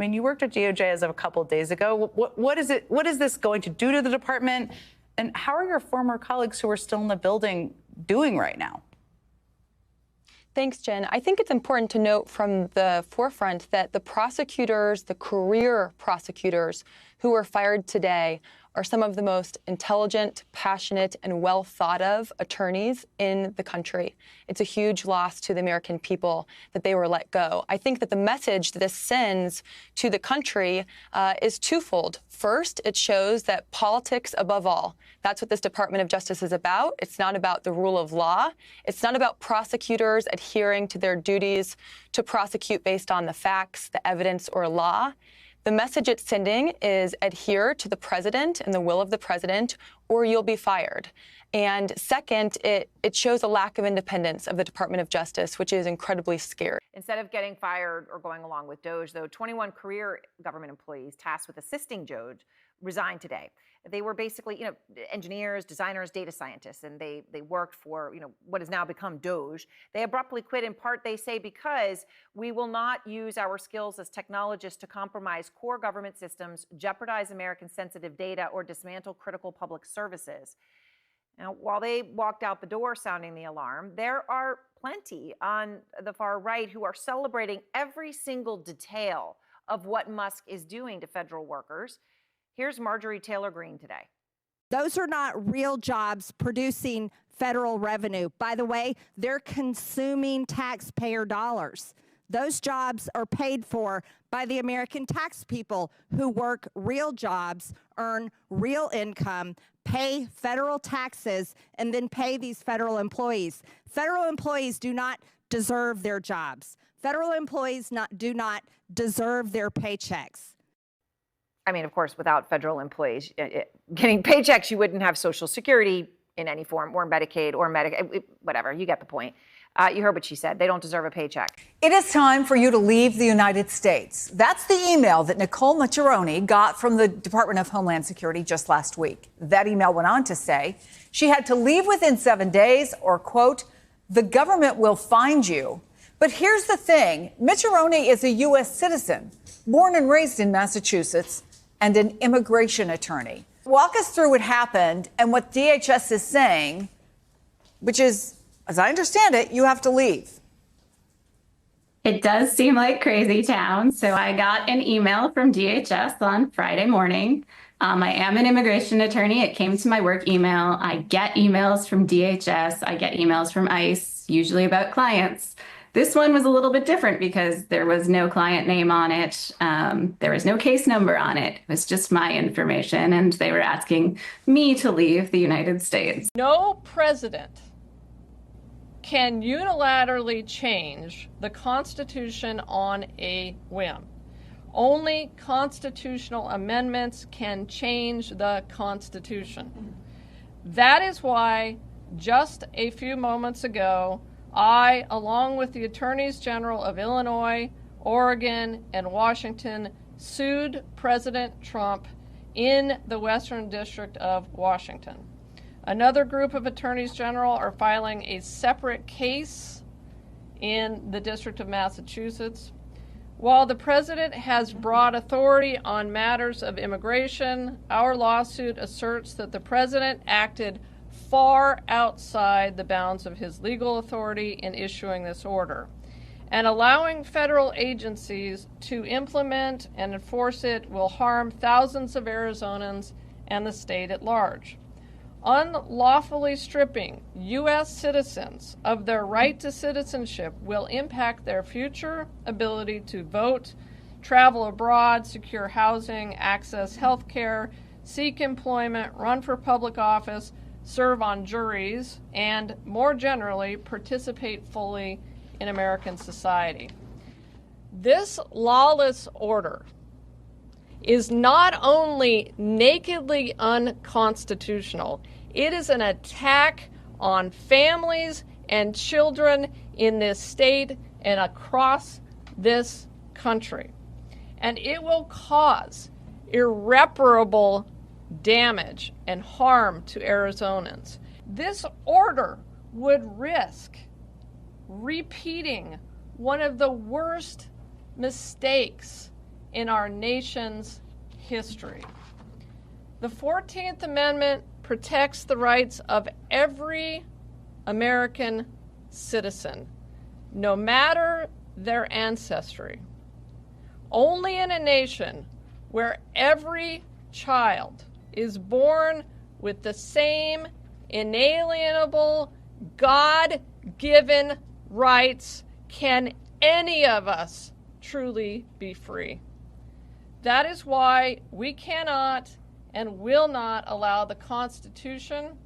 mean, you worked at DOJ as of a couple of days ago. What is it? What is this going to do to the department? And how are your former colleagues who are still in the building doing right now? Thanks, Jen. I think it's important to note from the forefront that the prosecutors, the career prosecutors who were fired today are some of the most intelligent, passionate, and well thought of attorneys in the country. It's a huge loss to the American people that they were let go. I think that the message that this sends to the country is twofold. First, it shows that politics above all. That's what this Department of Justice is about. It's not about the rule of law. It's not about prosecutors adhering to their duties to prosecute based on the facts, the evidence, or law. The message it's sending is adhere to the president and the will of the president, or you'll be fired. And second, it shows a lack of independence of the Department of Justice, which is incredibly scary. Instead of getting fired or going along with DOJ, though, 21 career government employees tasked with assisting DOJ resigned today. They were basically, engineers, designers, data scientists, and they worked for, what has now become DOJ. They abruptly quit in part, they say, because we will not use our skills as technologists to compromise core government systems, jeopardize American sensitive data, or dismantle critical public services. Now, while they walked out the door sounding the alarm, there are plenty on the far right who are celebrating every single detail of what Musk is doing to federal workers. Here's Marjorie Taylor Greene today. Those are not real jobs producing federal revenue. By the way, they're consuming taxpayer dollars. Those jobs are paid for by the American tax people who work real jobs, earn real income, pay federal taxes, and then pay these federal employees. Federal employees do not deserve their jobs. Federal employees do not deserve their paychecks. I mean, of course, without federal employees getting paychecks, you wouldn't have Social Security in any form, or Medicaid, or whatever. You get the point. You heard what she said. They don't deserve a paycheck. It is time for you to leave the United States. That's the email that Nicole Maccheroni got from the Department of Homeland Security just last week. That email went on to say she had to leave within 7 days, or, quote, the government will find you. But here's the thing. Maccheroni is a U.S. citizen, born and raised in Massachusetts, and an immigration attorney. Walk us through what happened and what DHS is saying, which is, as I understand it, you have to leave. It does seem like crazy town. So I got an email from DHS on Friday morning. I am an immigration attorney. It came to my work email. I get emails from DHS. I get emails from ICE, usually about clients. This one was a little bit different because there was no client name on it. There was no case number on it. It was just my information, and they were asking me to leave the United States. No president can unilaterally change the Constitution on a whim. Only constitutional amendments can change the Constitution. That is why just a few moments ago, I, along with the Attorneys General of Illinois, Oregon, and Washington, sued President Trump in the Western District of Washington. Another group of Attorneys General are filing a separate case in the District of Massachusetts. While the President has broad authority on matters of immigration, our lawsuit asserts that the President acted far outside the bounds of his legal authority in issuing this order, and allowing federal agencies to implement and enforce it will harm thousands of Arizonans and the state at large. Unlawfully stripping U.S. citizens of their right to citizenship will impact their future ability to vote, travel abroad, secure housing, access health care, seek employment, run for public office, serve on juries, and more generally, participate fully in American society. This lawless order is not only nakedly unconstitutional, it is an attack on families and children in this state and across this country. And it will cause irreparable damage and harm to Arizonans. This order would risk repeating one of the worst mistakes in our nation's history. The 14th Amendment protects the rights of every American citizen, no matter their ancestry. Only in a nation where every child is born with the same inalienable, God-given rights can any of us truly be free. That is why we cannot and will not allow the Constitution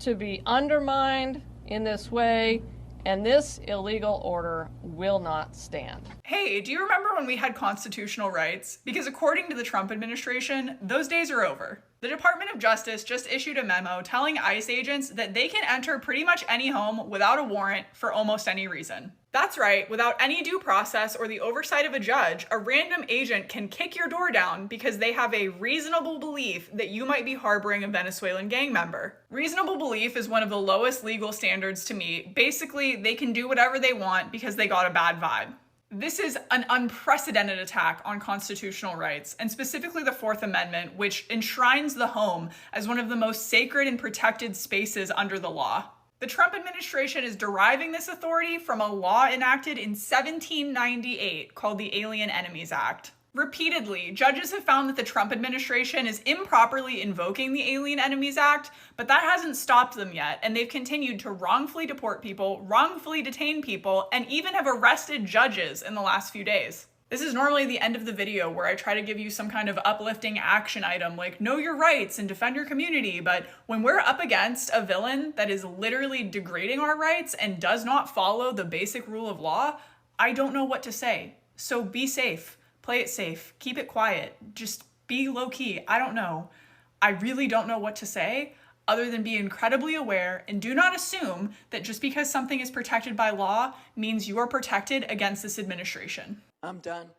to be undermined in this way, and this illegal order will not stand. Hey, do you remember when we had constitutional rights? Because according to the Trump administration, those days are over. The Department of Justice just issued a memo telling ICE agents that they can enter pretty much any home without a warrant for almost any reason. That's right, without any due process or the oversight of a judge, a random agent can kick your door down because they have a reasonable belief that you might be harboring a Venezuelan gang member. Reasonable belief is one of the lowest legal standards to meet. Basically, they can do whatever they want because they got a bad vibe. This is an unprecedented attack on constitutional rights, and specifically the Fourth Amendment, which enshrines the home as one of the most sacred and protected spaces under the law. The Trump administration is deriving this authority from a law enacted in 1798 called the Alien Enemies Act. Repeatedly, judges have found that the Trump administration is improperly invoking the Alien Enemies Act, but that hasn't stopped them yet, and they've continued to wrongfully deport people, wrongfully detain people, and even have arrested judges in the last few days. This is normally the end of the video where I try to give you some kind of uplifting action item like know your rights and defend your community, but when we're up against a villain that is literally degrading our rights and does not follow the basic rule of law, I don't know what to say. So be safe. Play it safe, keep it quiet, just be low key. I don't know. I really don't know what to say other than be incredibly aware and do not assume that just because something is protected by law means you are protected against this administration. I'm done.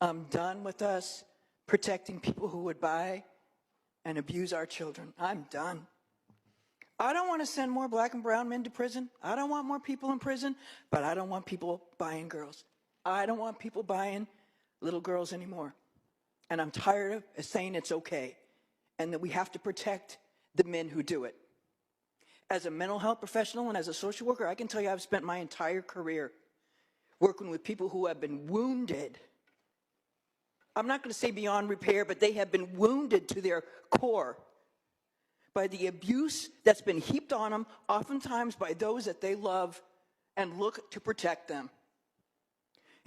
I'm done with us protecting people who would buy and abuse our children. I'm done. I don't want to send more black and brown men to prison. I don't want more people in prison, but I don't want people buying girls. I don't want people buying little girls anymore. And I'm tired of saying it's okay and that we have to protect the men who do it. As a mental health professional and as a social worker, I can tell you I've spent my entire career working with people who have been wounded. I'm not going to say beyond repair, but they have been wounded to their core by the abuse that's been heaped on them, oftentimes by those that they love and look to protect them.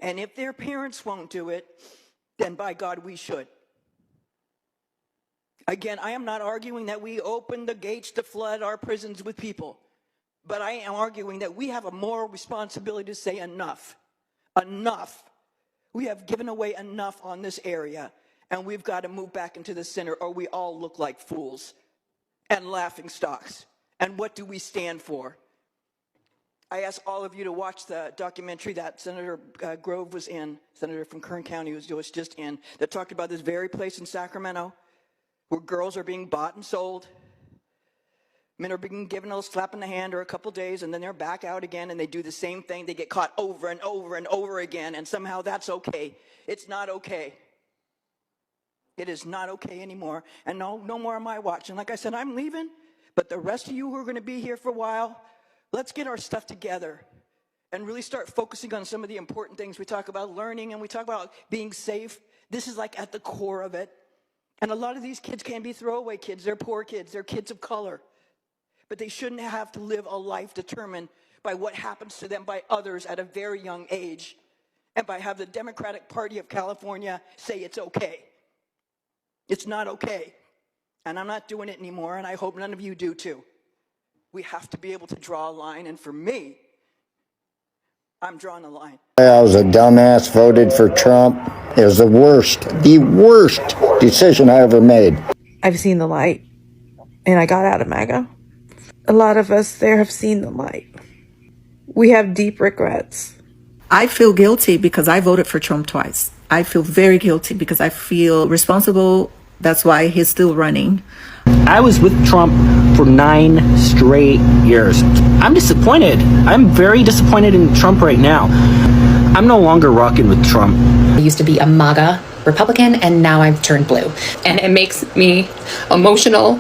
And if their parents won't do it, then by God, we should. Again, I am not arguing that we open the gates to flood our prisons with people, but I am arguing that we have a moral responsibility to say enough. Enough. We have given away enough on this area, and we've got to move back into the center, or we all look like fools and laughing stocks. And what do we stand for? I asked all of you to watch the documentary that Senator Grove was in, Senator from Kern County was just in, that talked about this very place in Sacramento where girls are being bought and sold. Men are being given a little slap in the hand or a couple days, and then they're back out again, and they do the same thing. They get caught over and over and over again, and somehow that's okay. It's not okay. It is not okay anymore, and no more am I watching. Like I said, I'm leaving, but the rest of you who are going to be here for a while, let's get our stuff together and really start focusing on some of the important things. We talk about learning and we talk about being safe. This is like at the core of it. And a lot of these kids can be throwaway kids. They're poor kids. They're kids of color. But they shouldn't have to live a life determined by what happens to them by others at a very young age and by have the Democratic Party of California say it's okay. It's not okay. And I'm not doing it anymore, and I hope none of you do too. We have to be able to draw a line, and for me, I'm drawing a line. I was a dumbass, voted for Trump. It was the worst decision I ever made. I've seen the light, and I got out of MAGA. A lot of us there have seen the light. We have deep regrets. I feel guilty because I voted for Trump twice. I feel very guilty because I feel responsible. That's why he's still running. I was with Trump for 9 straight years. I'm disappointed. I'm very disappointed in Trump right now. I'm no longer rocking with Trump. I used to be a MAGA Republican, and now I've turned blue. And it makes me emotional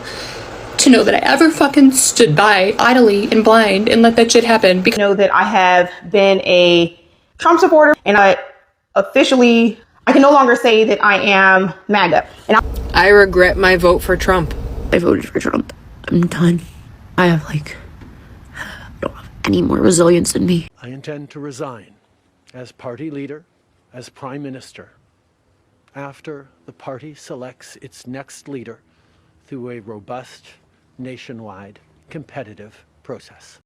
to know that I ever fucking stood by idly and blind and let that shit happen. Because I know that I have been a Trump supporter, and I can no longer say that I am MAGA. And I regret my vote for Trump. I voted for Trump. I'm done. I don't have any more resilience in me. I intend to resign as party leader, as prime minister, after the party selects its next leader through a robust, nationwide, competitive process.